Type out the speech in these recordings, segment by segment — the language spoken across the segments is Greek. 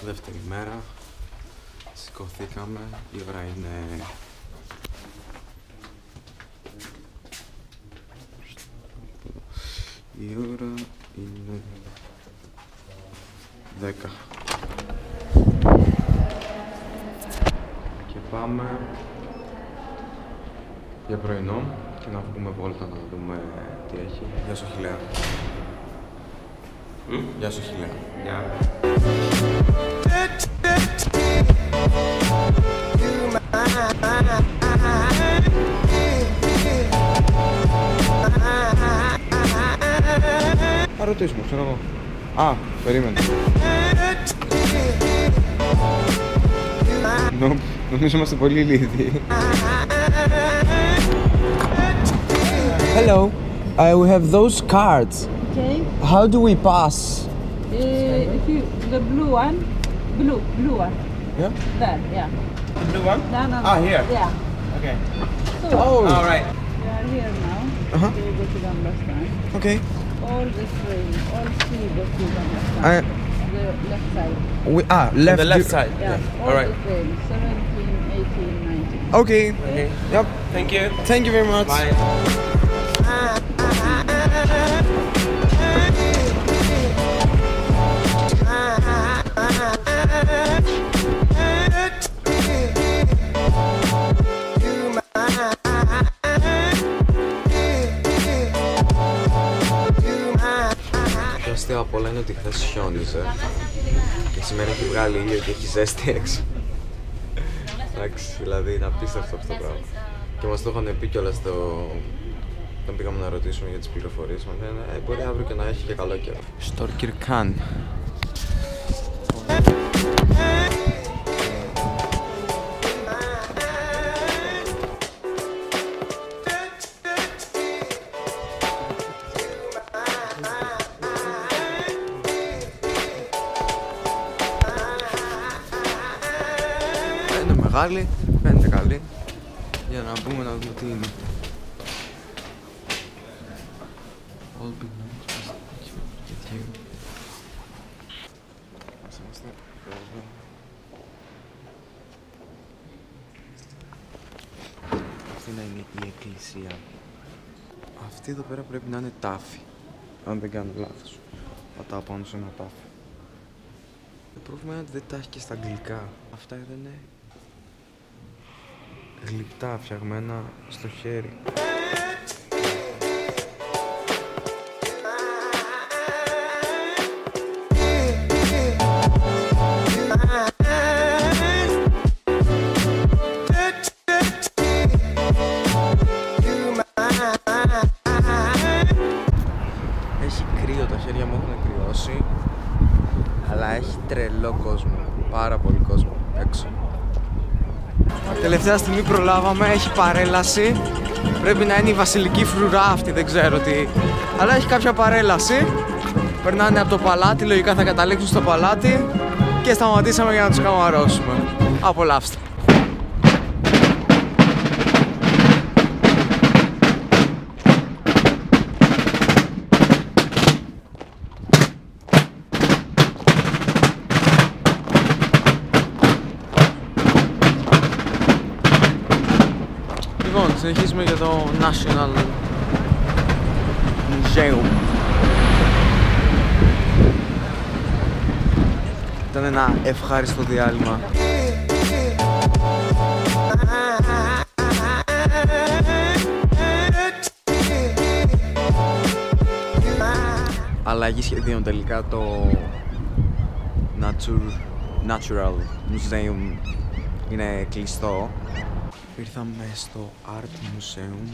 Δεύτερη μέρα. Σηκωθήκαμε. Η ώρα είναι... Η ώρα είναι... 10. Και πάμε για πρωινό και να βγούμε βόλτα να δούμε τι έχει. Γεια σου Χιλέα. Γεια σου Χιλέα. Γεια. Θα ρωτήσουμε, ξέρω εγώ. Α, περίμενε. Νομίζω είμαστε πολύ λίγοι. Hello, we have those cards. Okay. How do we pass? If you the blue one, blue one. Yeah. There, yeah. The blue one? No. Ah, here. Yeah. Okay. So Oh. All right. we are here now. Uh-huh. We go to Gamlastan. Okay. All the train, all three go to Gamlastan. On the left side. Left. On the left side. Yeah. All All right. the trains. 17, 18, 19. Okay. Okay. Yep. Thank you. Thank you very much. Bye. Το αστείο απ' όλα είναι ότι χθες χιόνιζε και σήμερα έχει βγάλει ήλιο και έχει ζέστη έξω. Εντάξει, δηλαδή είναι απίστευτο αυτό το πράγμα. Και μας το είχαν πει κιόλας όταν πήγαμε να ρωτήσουμε για τις πληροφορίες μας, λένε μπορεί αύριο και να έχει και καλό καιρό. Στορκυρκάν. Είναι μεγάλη, φαίνεται καλή. Για να μπούμε να δούμε τι είναι. Αυτή να είναι η εκκλησία. Αυτή εδώ πέρα πρέπει να είναι τάφη. Αν δεν κάνω λάθος. Πατάω πάνω σε ένα τάφη. Το πρόβλημα είναι ότι δεν τα έχει και στα αγγλικά. Αυτά δεν είναι γλυπτά, φτιαγμένα στο χέρι. Έχει κρύο, τα χέρια μου έχουν κρυώσει. Αλλά έχει τρελό κόσμο, πάρα πολύ κόσμο έξω. Τελευταία στιγμή προλάβαμε, έχει παρέλαση. Πρέπει να είναι η βασιλική φρουρά αυτή, δεν ξέρω τι. Αλλά έχει κάποια παρέλαση. Περνάνε από το παλάτι, λογικά θα καταλήξουν στο παλάτι. Και σταματήσαμε για να τους καμαρώσουμε. Απολαύστε. Λοιπόν, συνεχίζουμε για το National Museum. Ήταν ένα ευχάριστο διάλειμμα. Αλλαγή σχεδίων τελικά το Natural Museum είναι κλειστό. Ήρθαμε στο Art Museum.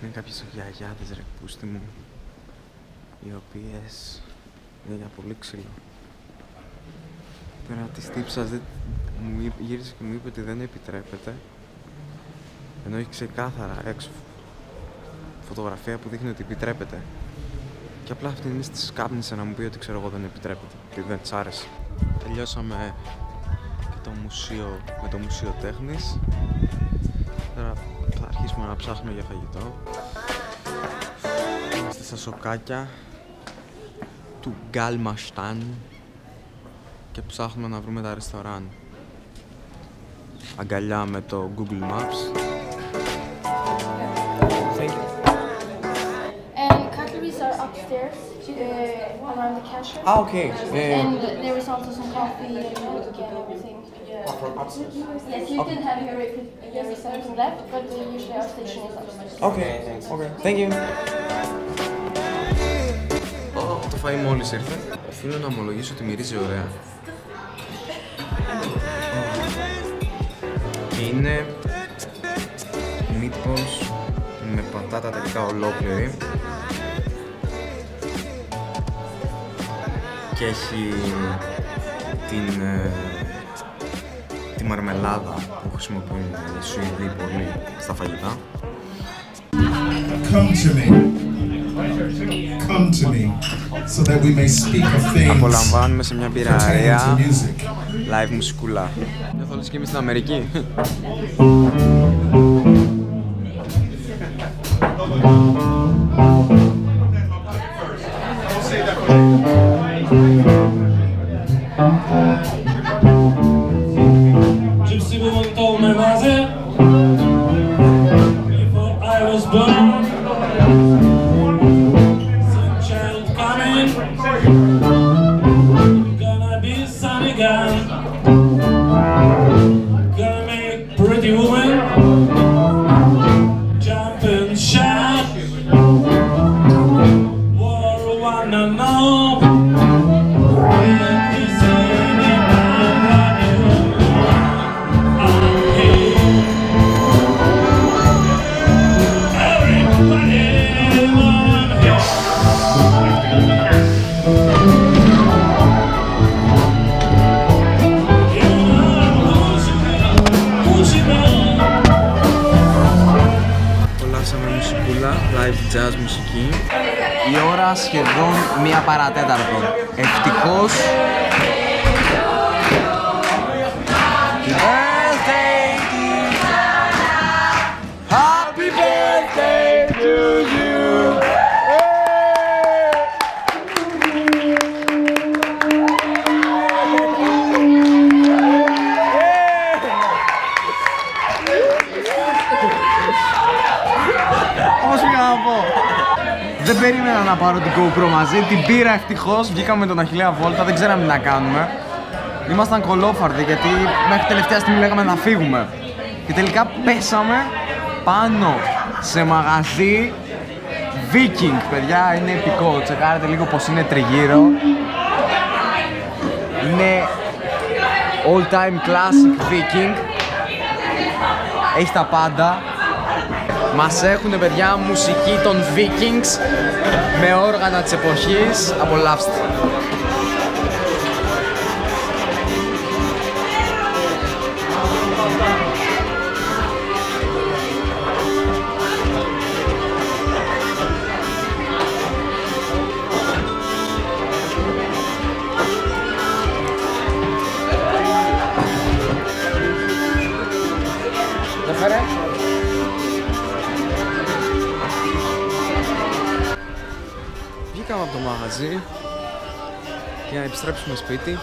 Είναι κάποιες γιαγιάδες ρε πούστη μου, οι οποίες για πολύ ξύλο. Πέρα της τύψας γύρισε και μου είπε ότι δεν επιτρέπεται. Ενώ έχει ξεκάθαρα έξω φωτογραφία που δείχνει ότι επιτρέπεται. Και απλά αυτήν τη σκάπνισε να μου πει ότι ξέρω εγώ δεν επιτρέπεται. Και δεν της άρεσε. Τελειώσαμε και το μουσείο, με το Μουσείο Τέχνης. Τώρα θα αρχίσουμε να ψάχνουμε για φαγητό. Είμαστε στα σοκάκια του Γκάλμαστάν και ψάχνουμε να βρούμε τα ρεστοράν. Αγκαλιά με το Google Maps. And cutleries are upstairs around the cashier. Ah, okay. And there is also some coffee and milk and everything. Yes, you can have your reception left, but usually our station is upstairs. Okay, okay. Thank you. Το φαΐ μόλις ήρθε. Οφείλω να ομολογήσω ότι μυρίζει ωραία. Και είναι meatballs με πατάτα τελικά ολόκληρη. Και έχει τη μαρμελάδα που χρησιμοποιούν οι Σουηδοί πολύ στα φαγητά. Come to me. Come to me, so that we may speak of things. Απολαμβάνουμε σε μια πειραρία live μουσικούλα. Νιώθω λες και είμαι στην Αμερική. Gypsy woman told my mother before I was born. Some child coming, gonna be son again. Gonna make pretty woman jump and shout. War wanna know. Live jazz μουσική. Η ώρα σχεδόν 1 παρατέταρτο. Ευτυχώς. Happy birthday to you. Πώς πήγα να πω. Δεν περίμενα να πάρω την GoPro μαζί, την πήρα ευτυχώς, βγήκαμε με τον Αχιλλέα βόλτα, δεν ξέραμε τι να κάνουμε. Ήμασταν κολόφαρδοι γιατί μέχρι τελευταία στιγμή λέγαμε να φύγουμε. Και τελικά πέσαμε πάνω σε μαγαζί Viking, παιδιά, είναι επικό, τσεκάρετε λίγο πως είναι τριγύρω. Είναι all time classic Viking, έχει τα πάντα. Μας έχουνε, παιδιά, μουσική των Vikings με όργανα της εποχής. Απολαύστε. Βγήκαμε από το μαγαζί για να επιστρέψουμε σπίτι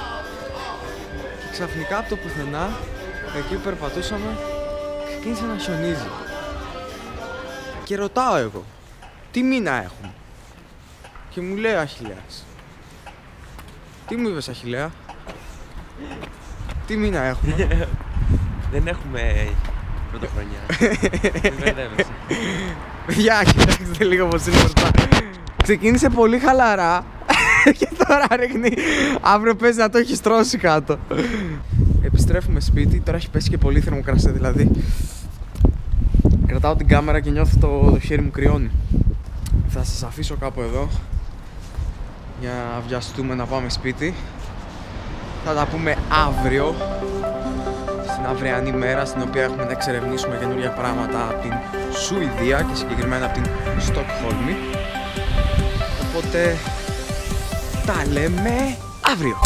και ξαφνικά από το πουθενά, εκεί που περπατούσαμε, ξεκίνησε να χιονίζει. Και ρωτάω εγώ, τι μήνα έχουμε? Και μου λέει ο Αχιλλέας. Τι μου είπες, Αχιλλέα? Τι μήνα έχουμε? Δεν έχουμε πρωτοχρονιά. Δεν μπερδεύεσαι. Παιδιά, κοιτάξτε λίγο πως είναι μπροστά. Ξεκίνησε πολύ χαλαρά και τώρα ρίχνει. Αύριο παίζει να το έχει στρώσει κάτω. Επιστρέφουμε σπίτι, τώρα έχει πέσει και πολύ θερμοκρασία, δηλαδή κρατάω την κάμερα και νιώθω το χέρι μου κρυώνει. Θα σας αφήσω κάπου εδώ. για να βιαστούμε να πάμε σπίτι. Θα τα πούμε αύριο, στην αυριανή μέρα, στην οποία έχουμε να εξερευνήσουμε καινούργια πράγματα από την Σουηδία και συγκεκριμένα από την Στοκχόλμη. Οπότε τα λέμε αύριο.